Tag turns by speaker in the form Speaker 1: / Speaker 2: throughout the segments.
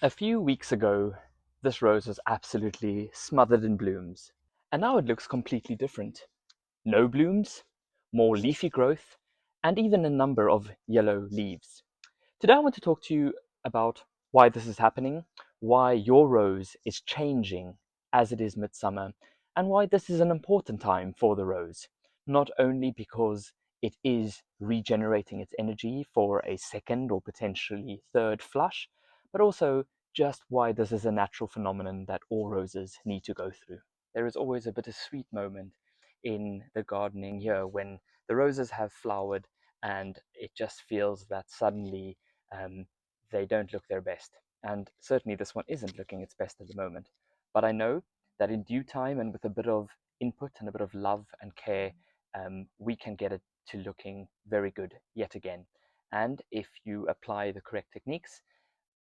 Speaker 1: A few weeks ago, this rose was absolutely smothered in blooms, and now it looks completely different. No blooms, more leafy growth, and even a number of yellow leaves. Today I want to talk to you about why this is happening, why your rose is changing as it is midsummer, and why this is an important time for the rose. Not only because it is regenerating its energy for a second or potentially third flush, but also just why this is a natural phenomenon that all roses need to go through. There is always a bittersweet moment in the gardening year when the roses have flowered and it just feels that suddenly um, they don't look their best. And certainly this one isn't looking its best at the moment. But I know that in due time and with a bit of input and a bit of love and care, we can get it to looking very good yet again. And if you apply the correct techniques,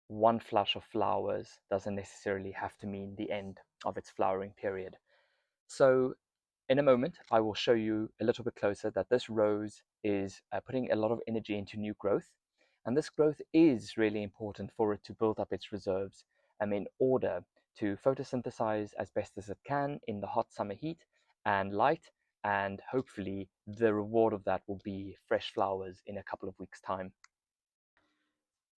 Speaker 1: one flush of flowers doesn't necessarily have to mean the end of its flowering period. So in a moment, I will show you a little bit closer that this rose is putting a lot of energy into new growth. And this growth is really important for it to build up its reserves in order to photosynthesize as best as it can in the hot summer heat and light. And hopefully the reward of that will be fresh flowers in a couple of weeks' time.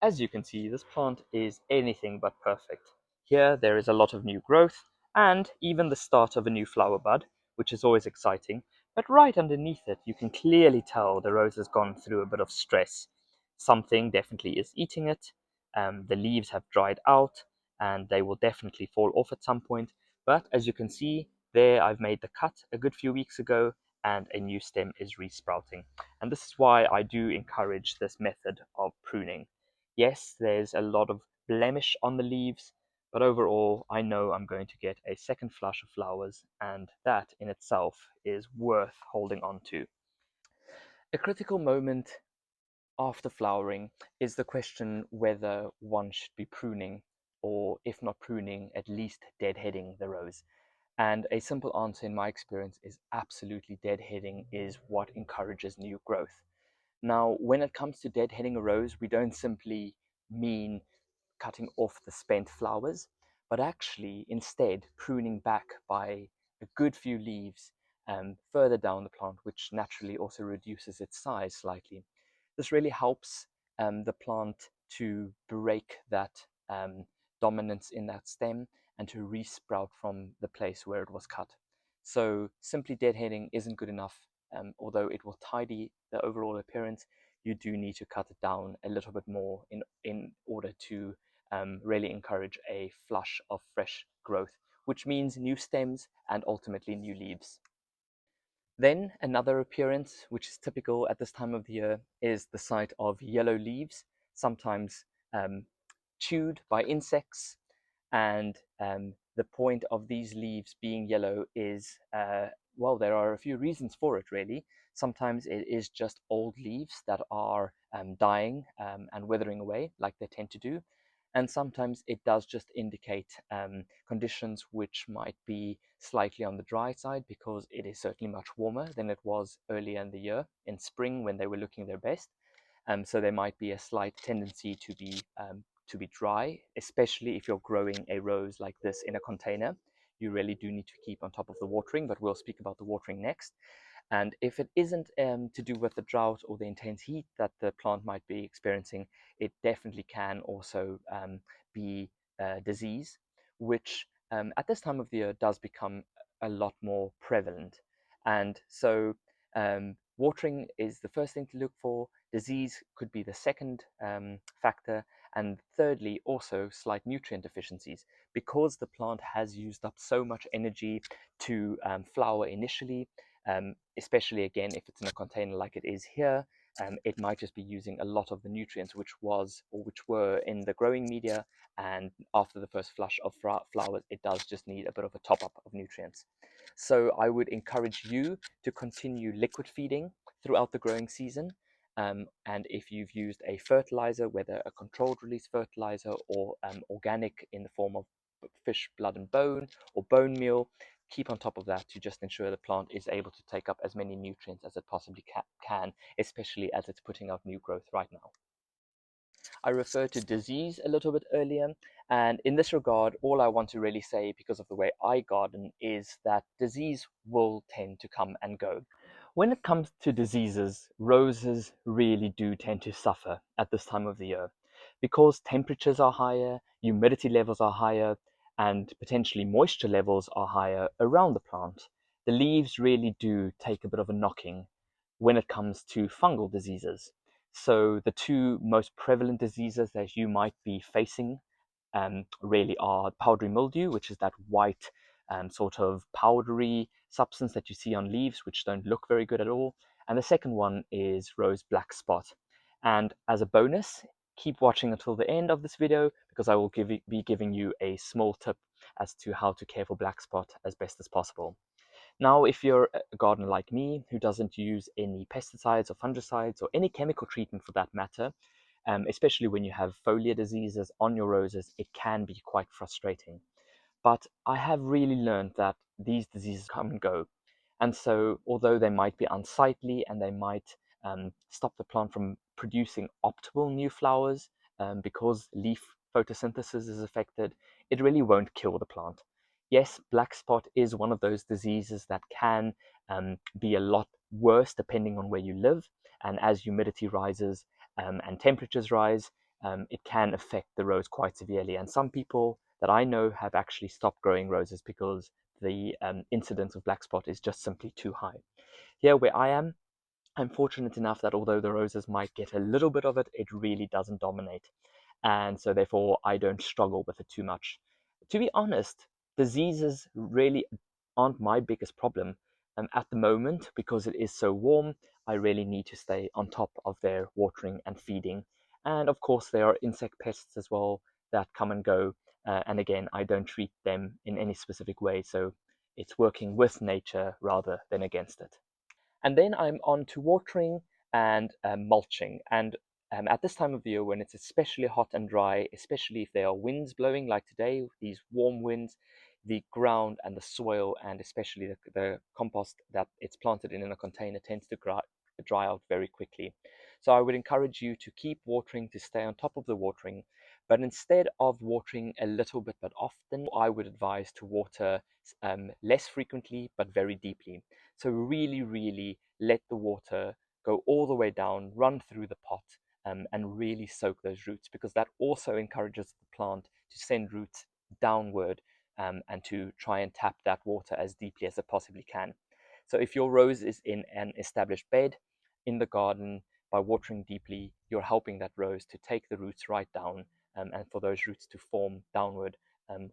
Speaker 1: As you can see, this plant is anything but perfect. Here there is a lot of new growth and even the start of a new flower bud, which is always exciting, but right underneath it you can clearly tell the rose has gone through a bit of stress. Something definitely is eating it, the leaves have dried out and they will definitely fall off at some point, but as you can see there I've made the cut a good few weeks ago and a new stem is resprouting. And this is why I do encourage this method of pruning. Yes, there's a lot of blemish on the leaves, but overall I know I'm going to get a second flush of flowers, and that in itself is worth holding on to. A critical moment after flowering is the question whether one should be pruning, or if not pruning, at least deadheading the rose. And a simple answer in my experience is absolutely deadheading is what encourages new growth. Now, when it comes to deadheading a rose, we don't simply mean cutting off the spent flowers, but actually instead pruning back by a good few leaves further down the plant, which naturally also reduces its size slightly. This really helps the plant to break that dominance in that stem and to resprout from the place where it was cut. So simply deadheading isn't good enough. Although it will tidy the overall appearance, you do need to cut it down a little bit more in order to really encourage a flush of fresh growth, which means new stems and ultimately new leaves. Then another appearance, which is typical at this time of the year, is the sight of yellow leaves, sometimes chewed by insects. And the point of these leaves being yellow is, well, there are a few reasons for it, really. Sometimes it is just old leaves that are dying and withering away, like they tend to do. And sometimes it does just indicate conditions which might be slightly on the dry side because it is certainly much warmer than it was earlier in the year, in spring when they were looking their best. So there might be a slight tendency to be dry, especially if you're growing a rose like this in a container. You really do need to keep on top of the watering, but we'll speak about the watering next. And if it isn't to do with the drought or the intense heat that the plant might be experiencing, it definitely can also be disease, which at this time of the year does become a lot more prevalent. And so watering is the first thing to look for. Disease could be the second factor. And thirdly, also slight nutrient deficiencies. Because the plant has used up so much energy to flower initially, especially again if it's in a container like it is here, it might just be using a lot of the nutrients which were in the growing media, and after the first flush of flowers it does just need a bit of a top up of nutrients. So I would encourage you to continue liquid feeding throughout the growing season, and if you've used a fertilizer, whether a controlled release fertilizer or organic in the form of fish blood and bone or bone meal, keep on top of that to just ensure the plant is able to take up as many nutrients as it possibly can, especially as it's putting out new growth right now. I referred to disease a little bit earlier, and in this regard, all I want to really say, because of the way I garden, is that disease will tend to come and go. When it comes to diseases, roses really do tend to suffer at this time of the year because temperatures are higher, humidity levels are higher, and potentially moisture levels are higher around the plant. The leaves really do take a bit of a knocking when it comes to fungal diseases. So the two most prevalent diseases that you might be facing really are powdery mildew, which is that white sort of powdery substance that you see on leaves, which don't look very good at all. And the second one is rose black spot. And as a bonus, keep watching until the end of this video because I will be giving you a small tip as to how to care for black spot as best as possible. Now, if you're a gardener like me who doesn't use any pesticides or fungicides or any chemical treatment for that matter, especially when you have foliar diseases on your roses, it can be quite frustrating. But I have really learned that these diseases come and go. And so, although they might be unsightly and they might stop the plant from producing optimal new flowers because leaf photosynthesis is affected, it really won't kill the plant. Yes, black spot is one of those diseases that can be a lot worse depending on where you live. And as humidity rises and temperatures rise, it can affect the rose quite severely. And some people that I know have actually stopped growing roses because the incidence of black spot is just simply too high. Here where I am, I'm fortunate enough that although the roses might get a little bit of it, it really doesn't dominate. And so therefore I don't struggle with it too much. To be honest, diseases really aren't my biggest problem at the moment because it is so warm. I really need to stay on top of their watering and feeding. And of course, there are insect pests as well that come and go. And again, I don't treat them in any specific way. So it's working with nature rather than against it. And then I'm on to watering and mulching. And at this time of the year, when it's especially hot and dry, especially if there are winds blowing like today, these warm winds, the ground and the soil, and especially the compost that it's planted in a container, tends to dry out very quickly. So I would encourage you to keep watering, to stay on top of the watering, but instead of watering a little bit but often, I would advise to water less frequently but very deeply. So really, really let the water go all the way down, run through the pot, and really soak those roots, because that also encourages the plant to send roots downward and to try and tap that water as deeply as it possibly can. So if your rose is in an established bed in the garden, by watering deeply, you're helping that rose to take the roots right down and for those roots to form downward,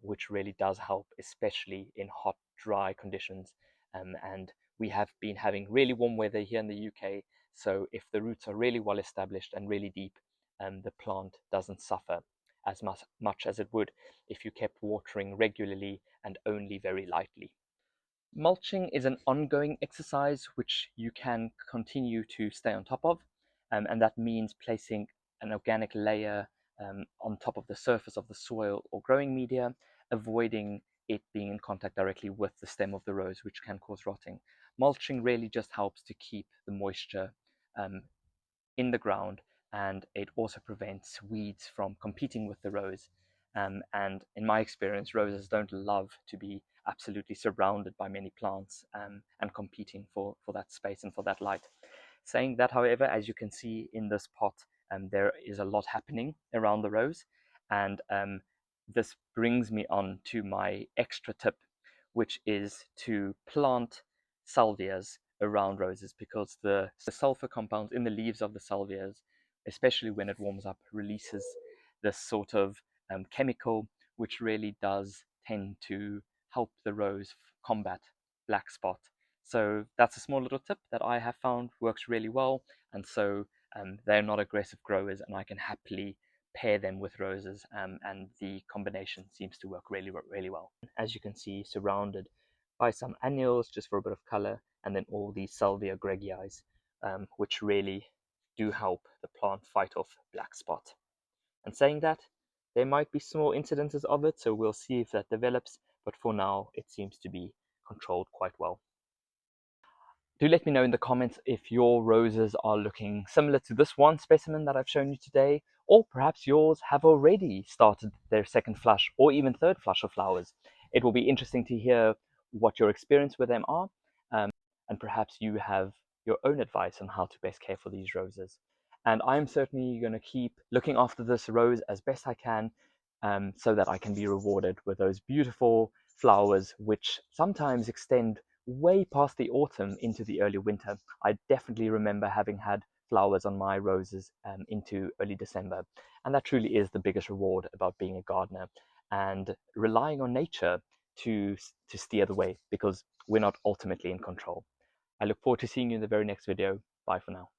Speaker 1: which really does help, especially in hot, dry conditions. And we have been having really warm weather here in the UK, so if the roots are really well established and really deep, the plant doesn't suffer as much as it would if you kept watering regularly and only very lightly. Mulching is an ongoing exercise which you can continue to stay on top of, and that means placing an organic layer on top of the surface of the soil or growing media, avoiding it being in contact directly with the stem of the rose, which can cause rotting. Mulching really just helps to keep the moisture um, in the ground, and it also prevents weeds from competing with the rose. And in my experience, roses don't love to be absolutely surrounded by many plants and competing for that space and for that light. Saying that, however, as you can see in this pot, there is a lot happening around the rose, and this brings me on to my extra tip, which is to plant salvias around roses, because the sulfur compounds in the leaves of the salvias, especially when it warms up, releases this sort of chemical which really does tend to help the rose combat black spot. So that's a small little tip that I have found works really well, and so they're not aggressive growers, and I can happily pair them with roses, and the combination seems to work really, really well. As you can see, surrounded by some annuals just for a bit of color, and then all these Salvia greggii, which really do help the plant fight off black spot. And saying that, there might be small incidences of it, so we'll see if that develops, but for now it seems to be controlled quite well. Do let me know in the comments if your roses are looking similar to this one specimen that I've shown you today, or perhaps yours have already started their second flush or even third flush of flowers. It will be interesting to hear what your experience with them are, and perhaps you have your own advice on how to best care for these roses. And I'm certainly going to keep looking after this rose as best I can, so that I can be rewarded with those beautiful flowers, which sometimes extend way past the autumn into the early winter. I definitely remember having had flowers on my roses into early December. And that truly is the biggest reward about being a gardener and relying on nature to steer the way, because we're not ultimately in control. I look forward to seeing you in the very next video. Bye for now.